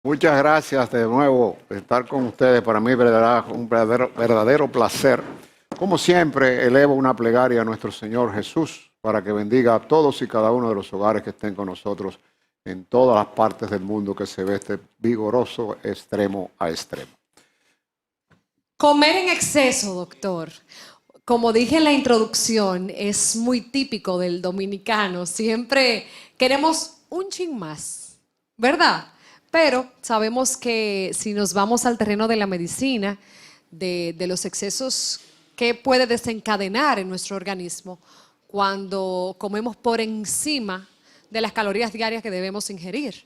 Muchas gracias de nuevo por estar con ustedes. Para mí es un verdadero placer. Como siempre, elevo una plegaria a nuestro Señor Jesús para que bendiga a todos y cada uno de los hogares que estén con nosotros en todas las partes del mundo que se ve este vigoroso extremo a extremo. Comer en exceso, doctor. Como dije en la introducción, es muy típico del dominicano. Siempre queremos un chin más, ¿verdad? Pero sabemos que si nos vamos al terreno de la medicina, de los excesos que puede desencadenar en nuestro organismo cuando comemos por encima de las calorías diarias que debemos ingerir.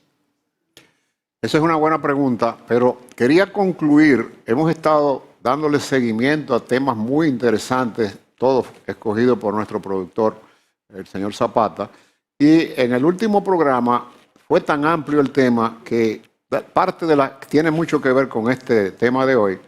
Esa es una buena pregunta, pero quería concluir. Hemos estado dándole seguimiento a temas muy interesantes, todos escogidos por nuestro productor, el señor Zapata. Y en el último programa fue tan amplio el tema que tiene mucho que ver con este tema de hoy.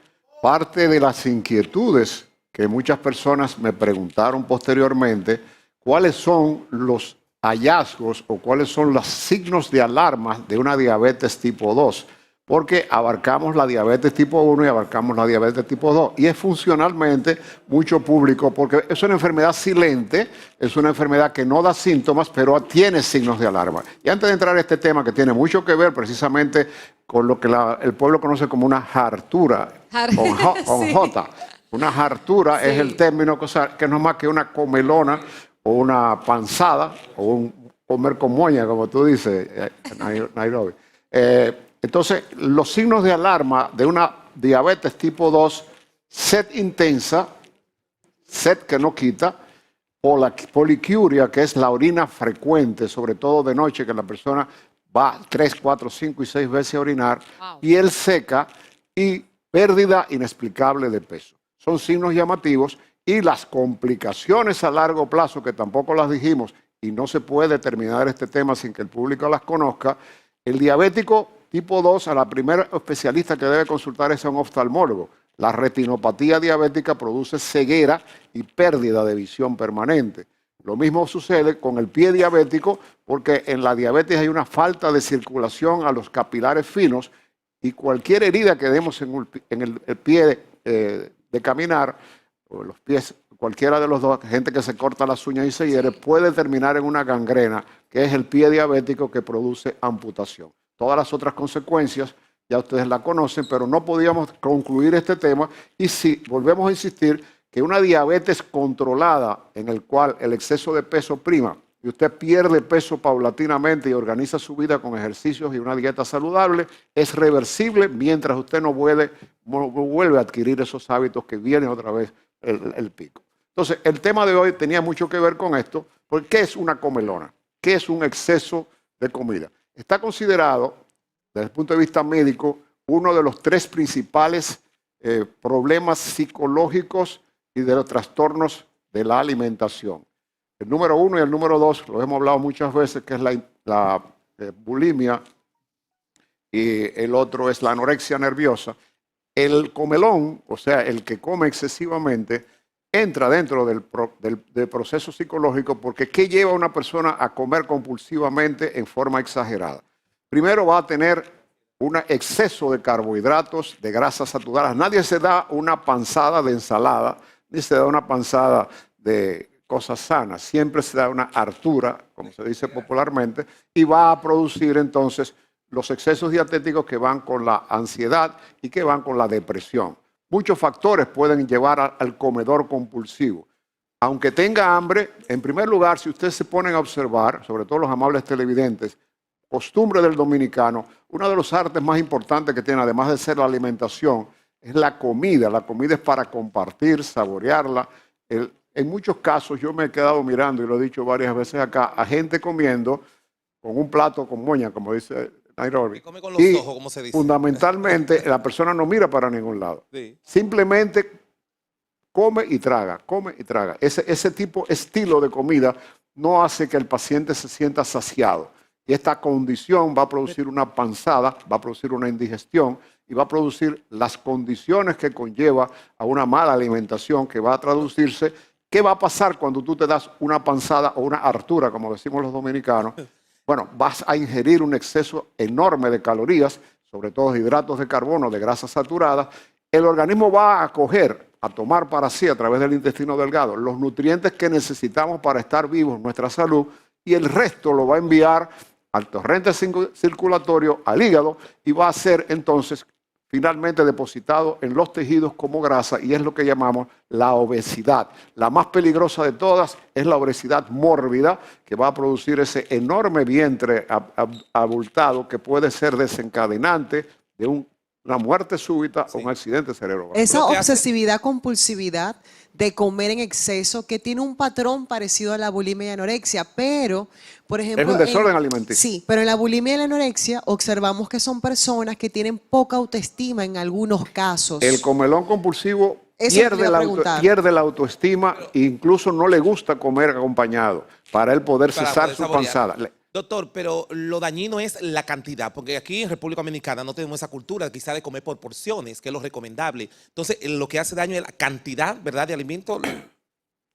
Parte de las inquietudes que muchas personas me preguntaron posteriormente, cuáles son los hallazgos o cuáles son los signos de alarma de una diabetes tipo 2, porque abarcamos la diabetes tipo 1 y abarcamos la diabetes tipo 2, y es funcionalmente mucho público, porque es una enfermedad silente, es una enfermedad que no da síntomas, pero tiene signos de alarma. Y antes de entrar a este tema, que tiene mucho que ver precisamente con lo que el pueblo conoce como una hartura, con J. Una hartura es el término que no es más que una comelona o una panzada o un comer con moña, como tú dices, Nairobi. Entonces, los signos de alarma de una diabetes tipo 2, sed intensa, sed que no quita, poliquiuria, que es la orina frecuente, sobre todo de noche, que la persona va 3, 4, 5 y 6 veces a orinar, piel seca y pérdida inexplicable de peso. Son signos llamativos, y las complicaciones a largo plazo, que tampoco las dijimos, y no se puede terminar este tema sin que el público las conozca. El diabético tipo 2, a la primera especialista que debe consultar es a un oftalmólogo. La retinopatía diabética produce ceguera y pérdida de visión permanente. Lo mismo sucede con el pie diabético, porque en la diabetes hay una falta de circulación a los capilares finos, y cualquier herida que demos en el pie de caminar, o los pies, cualquiera de los dos, gente que se corta las uñas y se hiere, puede terminar en una gangrena, que es el pie diabético que produce amputación. Todas las otras consecuencias ya ustedes la conocen, pero no podíamos concluir este tema, y si volvemos a insistir que una diabetes controlada, en el cual el exceso de peso prima y usted pierde peso paulatinamente y organiza su vida con ejercicios y una dieta saludable, es reversible mientras usted no vuelve a adquirir esos hábitos que vienen otra vez el pico. Entonces, el tema de hoy tenía mucho que ver con esto, porque ¿qué es una comelona? ¿Qué es un exceso de comida? Está considerado, desde el punto de vista médico, uno de los 3 principales problemas psicológicos y de los trastornos de la alimentación. El número 1 y el número 2, lo hemos hablado muchas veces, que es la bulimia, y el otro es la anorexia nerviosa. El comelón, o sea, el que come excesivamente, entra dentro del proceso psicológico, porque ¿qué lleva a una persona a comer compulsivamente en forma exagerada? Primero, va a tener un exceso de carbohidratos, de grasas saturadas. Nadie se da una panzada de ensalada, ni se da una panzada de cosas sanas. Siempre se da una hartura, como se dice popularmente, y va a producir entonces los excesos dietéticos que van con la ansiedad y que van con la depresión. Muchos factores pueden llevar al comedor compulsivo. Aunque tenga hambre, en primer lugar, si ustedes se ponen a observar, sobre todo los amables televidentes, costumbre del dominicano, una de los artes más importantes que tiene, además de ser la alimentación, es la comida. La comida es para compartir, saborearla. En muchos casos yo me he quedado mirando, y lo he dicho varias veces acá, a gente comiendo con un plato con moña, como dice Nairobi. Come con los ojos, como se dice. Fundamentalmente, la persona no mira para ningún lado. Sí. Simplemente come y traga, come y traga. Ese estilo de comida no hace que el paciente se sienta saciado. Y esta condición va a producir una panzada, va a producir una indigestión y va a producir las condiciones que conlleva a una mala alimentación, que va a traducirse. ¿Qué va a pasar cuando tú te das una panzada o una hartura, como decimos los dominicanos? Bueno, vas a ingerir un exceso enorme de calorías, sobre todo de hidratos de carbono, de grasas saturadas, el organismo va a acoger, a tomar para sí a través del intestino delgado los nutrientes que necesitamos para estar vivos, nuestra salud, y el resto lo va a enviar al torrente circulatorio, al hígado, y va a ser entonces finalmente depositado en los tejidos como grasa, y es lo que llamamos la obesidad. La más peligrosa de todas es la obesidad mórbida, que va a producir ese enorme vientre abultado que puede ser desencadenante de una muerte súbita o un accidente cerebrovascular. Esa obsesividad, compulsividad de comer en exceso, que tiene un patrón parecido a la bulimia y anorexia, pero, por ejemplo... Es un desorden alimenticio. Sí, pero en la bulimia y la anorexia observamos que son personas que tienen poca autoestima en algunos casos. El comelón compulsivo pierde la autoestima e incluso no le gusta comer acompañado para él poder cesar su panzada. Doctor, pero lo dañino es la cantidad, porque aquí en República Dominicana no tenemos esa cultura quizá de comer por porciones, que es lo recomendable. Entonces, lo que hace daño es la cantidad, ¿verdad?, de alimentos.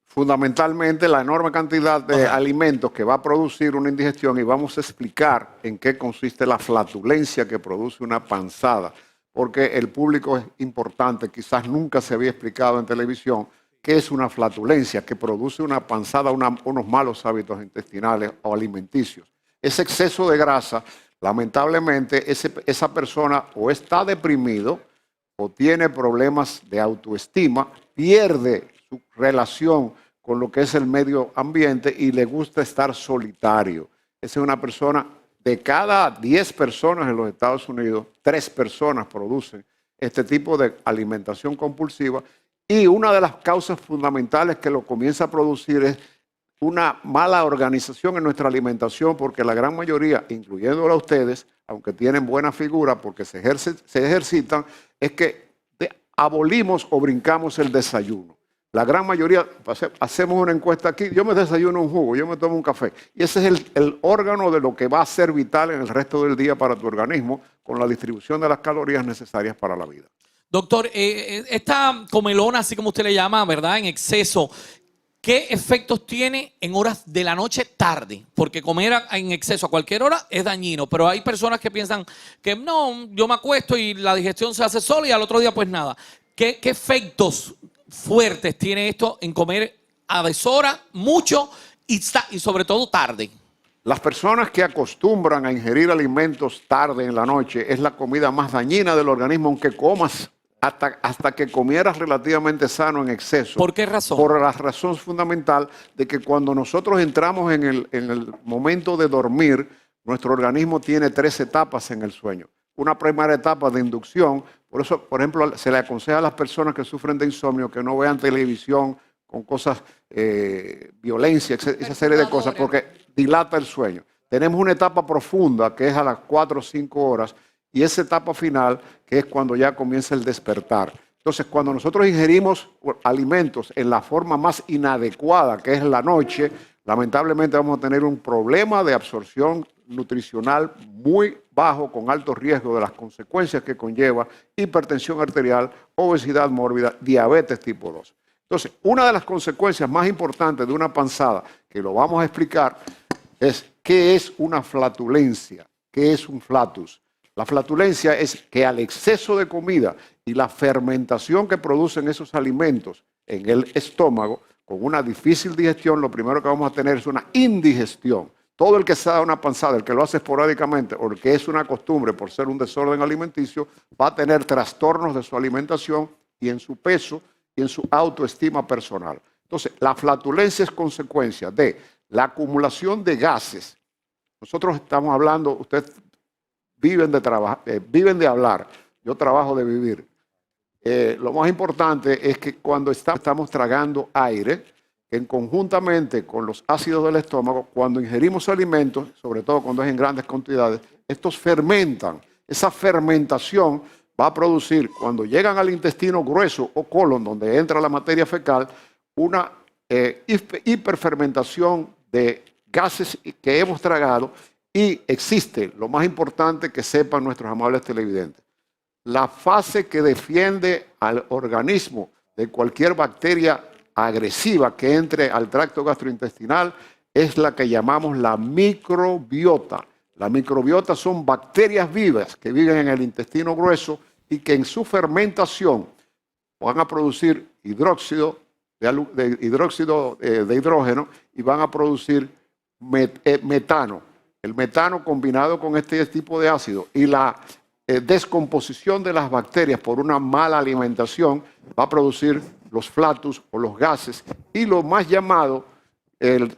Fundamentalmente la enorme cantidad de alimentos que va a producir una indigestión, y vamos a explicar en qué consiste la flatulencia que produce una panzada, porque el público es importante, quizás nunca se había explicado en televisión qué es una flatulencia, que produce una panzada, unos malos hábitos intestinales o alimenticios. Ese exceso de grasa, lamentablemente, esa persona o está deprimido o tiene problemas de autoestima, pierde su relación con lo que es el medio ambiente y le gusta estar solitario. Esa es una persona, de cada 10 personas en los Estados Unidos, 3 personas producen este tipo de alimentación compulsiva, y una de las causas fundamentales que lo comienza a producir es una mala organización en nuestra alimentación, porque la gran mayoría, incluyéndola a ustedes, aunque tienen buena figura porque se ejercitan, es que abolimos o brincamos el desayuno. La gran mayoría, hacemos una encuesta aquí, yo me desayuno un jugo, yo me tomo un café, y ese es el órgano de lo que va a ser vital en el resto del día para tu organismo, con la distribución de las calorías necesarias para la vida. Doctor, esta comelona, así como usted le llama, ¿verdad?, en exceso, ¿qué efectos tiene en horas de la noche tarde? Porque comer en exceso a cualquier hora es dañino, pero hay personas que piensan que no, yo me acuesto y la digestión se hace sola y al otro día pues nada. ¿Qué efectos fuertes tiene esto en comer a deshora, mucho y sobre todo tarde? Las personas que acostumbran a ingerir alimentos tarde en la noche es la comida más dañina del organismo, aunque comas hasta que comieras relativamente sano en exceso. ¿Por qué razón? Por la razón fundamental de que cuando nosotros entramos en el momento de dormir, nuestro organismo tiene 3 etapas en el sueño. Una primera etapa de inducción, por eso, por ejemplo, se le aconseja a las personas que sufren de insomnio que no vean televisión con cosas, violencia, esa serie de cosas, porque dilata el sueño. Tenemos una etapa profunda que es a las 4 o 5 horas, y esa etapa final que es cuando ya comienza el despertar. Entonces, cuando nosotros ingerimos alimentos en la forma más inadecuada, que es la noche, lamentablemente vamos a tener un problema de absorción nutricional muy bajo, con alto riesgo de las consecuencias que conlleva hipertensión arterial, obesidad mórbida, diabetes tipo 2. Entonces, una de las consecuencias más importantes de una panzada, que lo vamos a explicar, es qué es una flatulencia, qué es un flatus. La flatulencia es que al exceso de comida y la fermentación que producen esos alimentos en el estómago, con una difícil digestión, lo primero que vamos a tener es una indigestión. Todo el que se da una panzada, el que lo hace esporádicamente o el que es una costumbre por ser un desorden alimenticio, va a tener trastornos de su alimentación y en su peso y en su autoestima personal. Entonces, la flatulencia es consecuencia de la acumulación de gases. Nosotros estamos hablando, ustedes viven de hablar, yo trabajo de vivir. Lo más importante es que cuando estamos tragando aire, conjuntamente con los ácidos del estómago, cuando ingerimos alimentos, sobre todo cuando es en grandes cantidades, estos fermentan. Esa fermentación va a producir, cuando llegan al intestino grueso o colon, donde entra la materia fecal, una hiperfermentación de gases que hemos tragado, y existe, lo más importante que sepan nuestros amables televidentes, la fase que defiende al organismo de cualquier bacteria agresiva que entre al tracto gastrointestinal es la que llamamos la microbiota. La microbiota son bacterias vivas que viven en el intestino grueso y que en su fermentación van a producir hidróxido de hidrógeno y van a producir metano. El metano combinado con este tipo de ácido y la descomposición de las bacterias por una mala alimentación va a producir los flatus o los gases. Y lo más llamado, el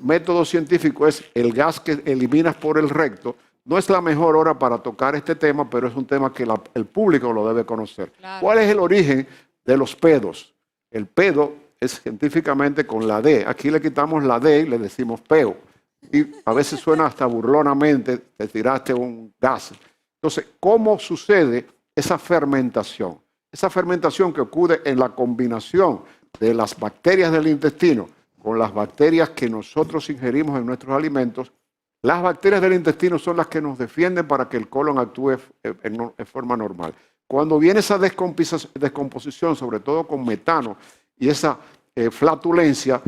método científico, es el gas que eliminas por el recto. No es la mejor hora para tocar este tema, pero es un tema que el público lo debe conocer. Claro. ¿Cuál es el origen de los pedos? El pedo es científicamente con la D. Aquí le quitamos la D y le decimos peo. Y a veces suena hasta burlonamente, te tiraste un gas. Entonces, ¿cómo sucede esa fermentación? Esa fermentación que ocurre en la combinación de las bacterias del intestino con las bacterias que nosotros ingerimos en nuestros alimentos. Las bacterias del intestino son las que nos defienden para que el colon actúe en forma normal. Cuando viene esa descomposición, sobre todo con metano y esa flatulencia,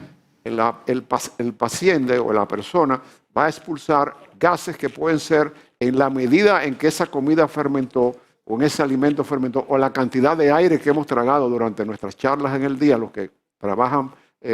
el paciente o la persona va a expulsar gases que pueden ser en la medida en que esa comida fermentó o en ese alimento fermentó o la cantidad de aire que hemos tragado durante nuestras charlas en el día, los que trabajan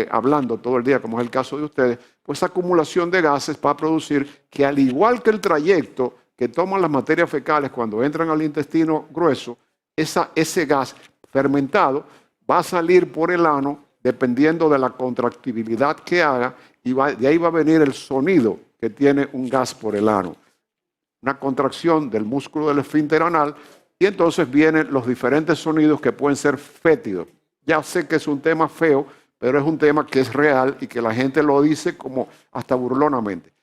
hablando todo el día, como es el caso de ustedes, pues esa acumulación de gases va a producir que, al igual que el trayecto que toman las materias fecales cuando entran al intestino grueso, ese gas fermentado va a salir por el ano dependiendo de la contractibilidad que haga, y de ahí va a venir el sonido que tiene un gas por el ano. Una contracción del músculo del esfínter anal, y entonces vienen los diferentes sonidos que pueden ser fétidos. Ya sé que es un tema feo, pero es un tema que es real y que la gente lo dice como hasta burlonamente.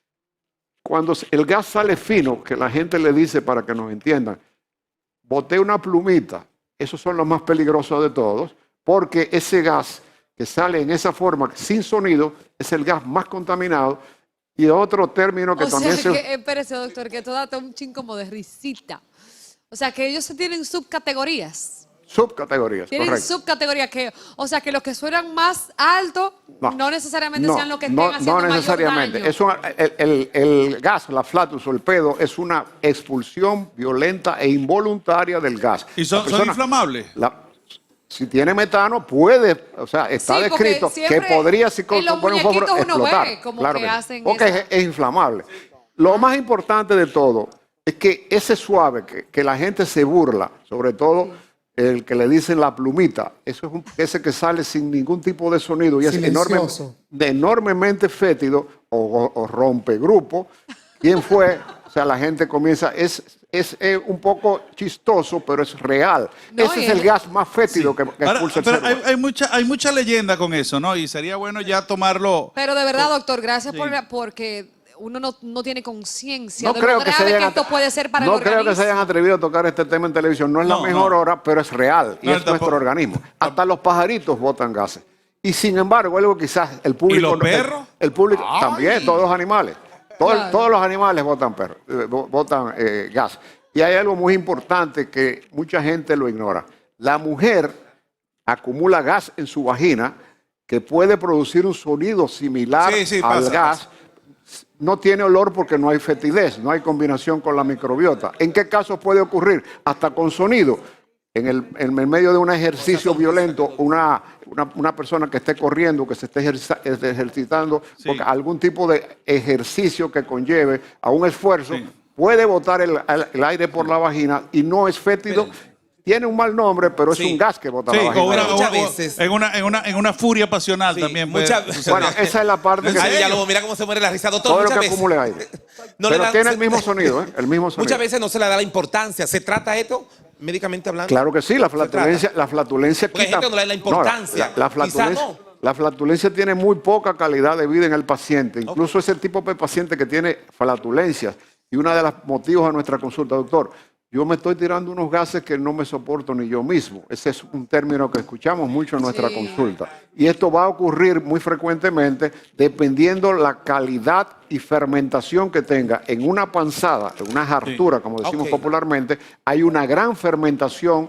Cuando el gas sale fino, que la gente le dice, para que nos entiendan, boté una plumita, esos son los más peligrosos de todos, porque ese gas que sale en esa forma, sin sonido, es el gas más contaminado. Y otro término que también Espérese, doctor, que esto da un chin como de risita. O sea, que ellos tienen subcategorías. Subcategorías, Tienen correcto. subcategorías, o sea, que los que suenan más alto no necesariamente sean los que estén haciendo no necesariamente. mayor daño. El gas, la flatus o el pedo, es una expulsión violenta e involuntaria del gas. ¿Y son inflamables? Si tiene metano, puede, o sea, está Sí, porque descrito que siempre podría, si en los pone un fósforo, muñequitos uno explotar. ve como Claro que sí. hacen Porque esa- es inflamable. Lo más importante de todo es que ese suave, que la gente se burla, sobre todo el que le dicen la plumita, eso es ese que sale sin ningún tipo de sonido y es enormemente fétido o rompe grupo. ¿Quién fue? O sea, la gente comienza, es un poco chistoso, pero es real. No, Ese es el gas más fétido que Ahora, expulsa el pero ser humano. hay mucha leyenda con eso, ¿no? Y sería bueno ya tomarlo. Pero de verdad, doctor, gracias Sí. porque uno no tiene conciencia No de creo lo que se grave que hayan esto puede ser para el no creo que se organismo. hayan atrevido a tocar este tema en televisión. No es la No, mejor no. hora, pero es real y No, es nuestro tampoco. organismo. Hasta los pajaritos botan gases. Y sin embargo, algo quizás el público... ¿Y los perros? El público Ay. también, todos los animales. Claro. Todos los animales botan gas. Y hay algo muy importante que mucha gente lo ignora. La mujer acumula gas en su vagina que puede producir un sonido similar Sí, al pasa, gas. No tiene olor porque no hay fetidez, no hay combinación con la microbiota. ¿En qué casos puede ocurrir? Hasta con sonido. En el medio de un ejercicio violento, una persona que esté corriendo, que se esté ejercitando, Sí. porque algún tipo de ejercicio que conlleve a un esfuerzo, Sí. puede botar el aire por la vagina y no es fétido. Tiene un mal nombre, pero es Sí. un gas que bota Sí, la vagina. Pero muchas veces- en una furia pasional Sí, también puede muchas- suceder. Bueno, esa es la parte que... Ay, Villalobos, mira cómo se muere la risa, doctor. todo lo muchas que veces- acumule aire. No le Pero dan- tiene el mismo sonido, ¿eh? El mismo sonido. Muchas veces no se le da la importancia. ¿Se trata esto médicamente hablando? Claro que sí, la flatulencia Porque hay quita... gente que no le da la importancia. la Quizá flatulencia, no. la flatulencia tiene muy poca calidad de vida en el paciente. Incluso ese tipo de paciente que tiene flatulencias. Y uno de los motivos de nuestra consulta, doctor, yo me estoy tirando unos gases que no me soporto ni yo mismo. Ese es un término que escuchamos mucho en nuestra Sí. consulta. Y esto va a ocurrir muy frecuentemente dependiendo la calidad y fermentación que tenga en una panzada, en una jartura, como decimos Ok. popularmente. Hay una gran fermentación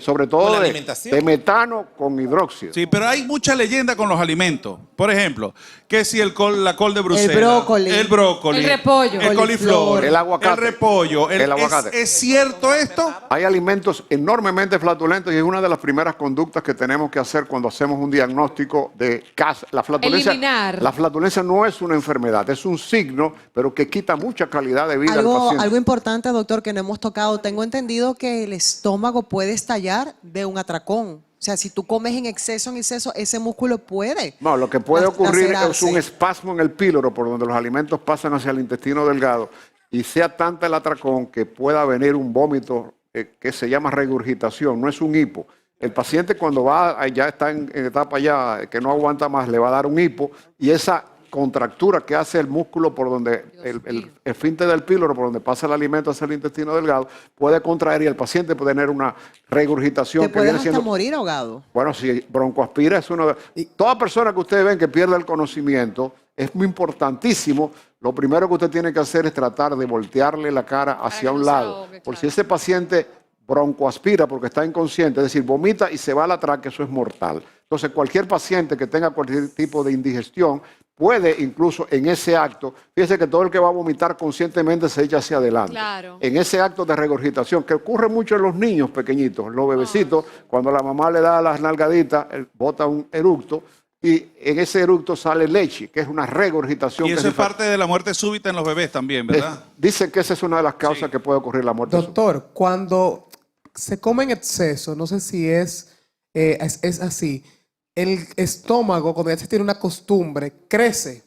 sobre Con todo la de, alimentación. de metano con hidróxido. Sí, pero hay mucha leyenda con los alimentos. Por ejemplo, que si la col de Bruselas, el brócoli, El repollo, el coliflor, el aguacate, el repollo, el aguacate. ¿Es cierto esto? Hay alimentos enormemente flatulentos y es una de las primeras conductas que tenemos que hacer cuando hacemos un diagnóstico de cáncer. La flatulencia, Eliminar. la flatulencia no es una enfermedad, es un signo, pero que quita mucha calidad de vida al paciente. Algo importante, doctor, que no hemos tocado. Tengo entendido que el estómago puede estallar de un atracón. O sea, si tú comes en exceso, ese músculo puede. No, lo que puede ocurrir es lacerarse. un espasmo en el píloro por donde los alimentos pasan hacia el intestino delgado y sea tanta el atracón que pueda venir un vómito que se llama regurgitación, no es un hipo. El paciente cuando ya está en etapa ya que no aguanta más, le va a dar un hipo y esa contractura que hace el músculo por donde el esfínter del píloro, por donde pasa el alimento hacia el intestino delgado, puede contraer y el paciente puede tener una regurgitación Te que puedes viene hasta siendo morir ahogado. bueno, si broncoaspira es uno de... Toda persona que ustedes ven que pierde el conocimiento, es muy importantísimo. Lo primero que usted tiene que hacer es tratar de voltearle la cara hacia que un no se lado. ahogue, Por claro. si ese paciente broncoaspira porque está inconsciente, es decir, vomita y se va a la tráquea, eso es mortal. Entonces, cualquier paciente que tenga cualquier tipo de indigestión puede incluso en ese acto, fíjese que todo el que va a vomitar conscientemente se echa hacia adelante. Claro. En ese acto de regurgitación, que ocurre mucho en los niños pequeñitos, los bebecitos, cuando la mamá le da las nalgaditas, bota un eructo y en ese eructo sale leche, que es una regurgitación. Y que eso es diferente. parte de la muerte súbita en los bebés también, ¿verdad? Dicen que esa es una de las causas que puede ocurrir la muerte súbita. Doctor, cuando se come en exceso, no sé si es así, el estómago, cuando ya se tiene una costumbre, crece.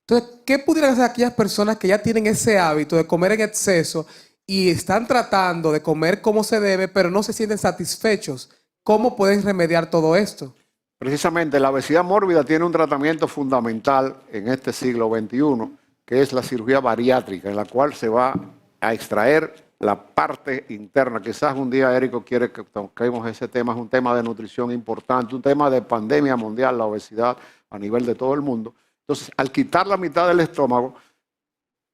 Entonces, ¿qué pudieran hacer aquellas personas que ya tienen ese hábito de comer en exceso y están tratando de comer como se debe, pero no se sienten satisfechos? ¿Cómo pueden remediar todo esto? Precisamente la obesidad mórbida tiene un tratamiento fundamental en este siglo XXI, que es la cirugía bariátrica, en la cual se va a extraer la parte interna. Quizás un día Érico quiere que toquemos ese tema, es un tema de nutrición importante, un tema de pandemia mundial, la obesidad a nivel de todo el mundo. Entonces, al quitar la mitad del estómago,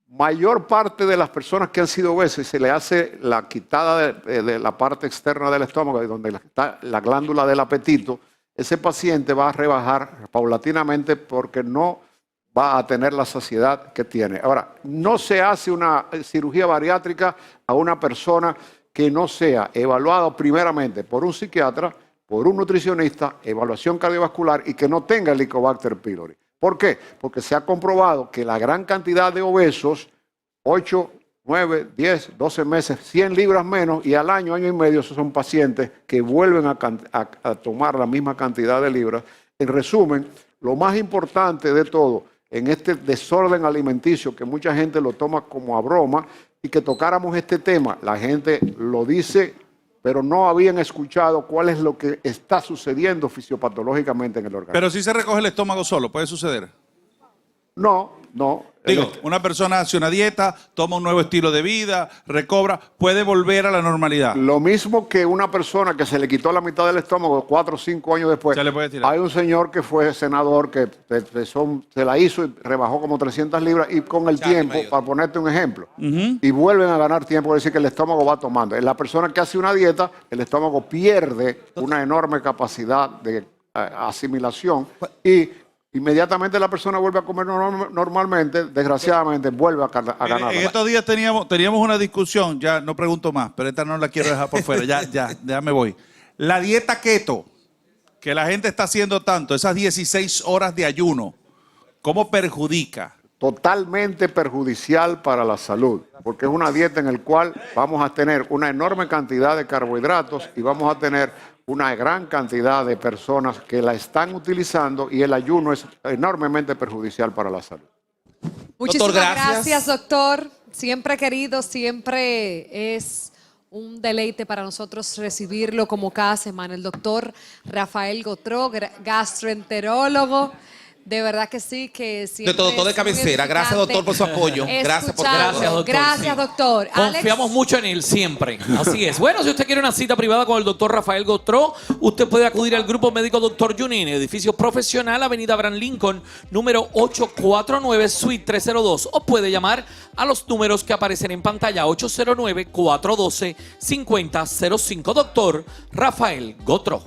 mayor parte de las personas que han sido obesas y se le hace la quitada de la parte externa del estómago, donde está la glándula del apetito, ese paciente va a rebajar paulatinamente porque no va a tener la saciedad que tiene. Ahora, no se hace una cirugía bariátrica a una persona que no sea evaluada primeramente por un psiquiatra, por un nutricionista, evaluación cardiovascular y que no tenga Helicobacter pylori. ¿Por qué? Porque se ha comprobado que la gran cantidad de obesos, 8, 9, 10, 12 meses, 100 libras menos y al año, año y medio, esos son pacientes que vuelven a tomar la misma cantidad de libras. En resumen, lo más importante de todo en este desorden alimenticio que mucha gente lo toma como a broma y que tocáramos este tema, la gente lo dice, pero no habían escuchado cuál es lo que está sucediendo fisiopatológicamente en el organismo. Pero si se recoge el estómago solo, ¿puede suceder? No. Digo, una persona hace una dieta, toma un nuevo estilo de vida, recobra, puede volver a la normalidad. Lo mismo que una persona que se le quitó la mitad del estómago 4 o 5 años después. Se le puede tirar. Hay un señor que fue senador que se la hizo y rebajó como 300 libras y con el tiempo, para ponerte un ejemplo, y vuelven a ganar tiempo, es decir, que el estómago va tomando. En la persona que hace una dieta, el estómago pierde una enorme capacidad de asimilación y inmediatamente la persona vuelve a comer normalmente, desgraciadamente vuelve a ganar. En estos días teníamos una discusión, ya no pregunto más, pero esta no la quiero dejar por fuera, ya me voy. La dieta keto, que la gente está haciendo tanto, esas 16 horas de ayuno, ¿cómo perjudica? Totalmente perjudicial para la salud, porque es una dieta en la cual vamos a tener una enorme cantidad de carbohidratos y vamos a tener una gran cantidad de personas que la están utilizando y el ayuno es enormemente perjudicial para la salud. Muchísimas gracias. gracias, doctor. Siempre querido, siempre es un deleite para nosotros recibirlo como cada semana. El doctor Rafael Gotró, gastroenterólogo De verdad que sí, que De siempre todo de es cabecera. muy Gracias, doctor, por su apoyo. edificante Gracias por escucharlo. Gracias, doctor. Gracias, Sí. doctor. Alex, Confiamos mucho en él siempre. Así es. Bueno, si usted quiere una cita privada con el doctor Rafael Gautreau, usted puede acudir al Grupo Médico Dr. Junín, edificio profesional, Avenida Abraham Lincoln, número 849, Suite 302. O puede llamar a los números que aparecen en pantalla, 809-412-5005. Doctor Rafael Gautreau.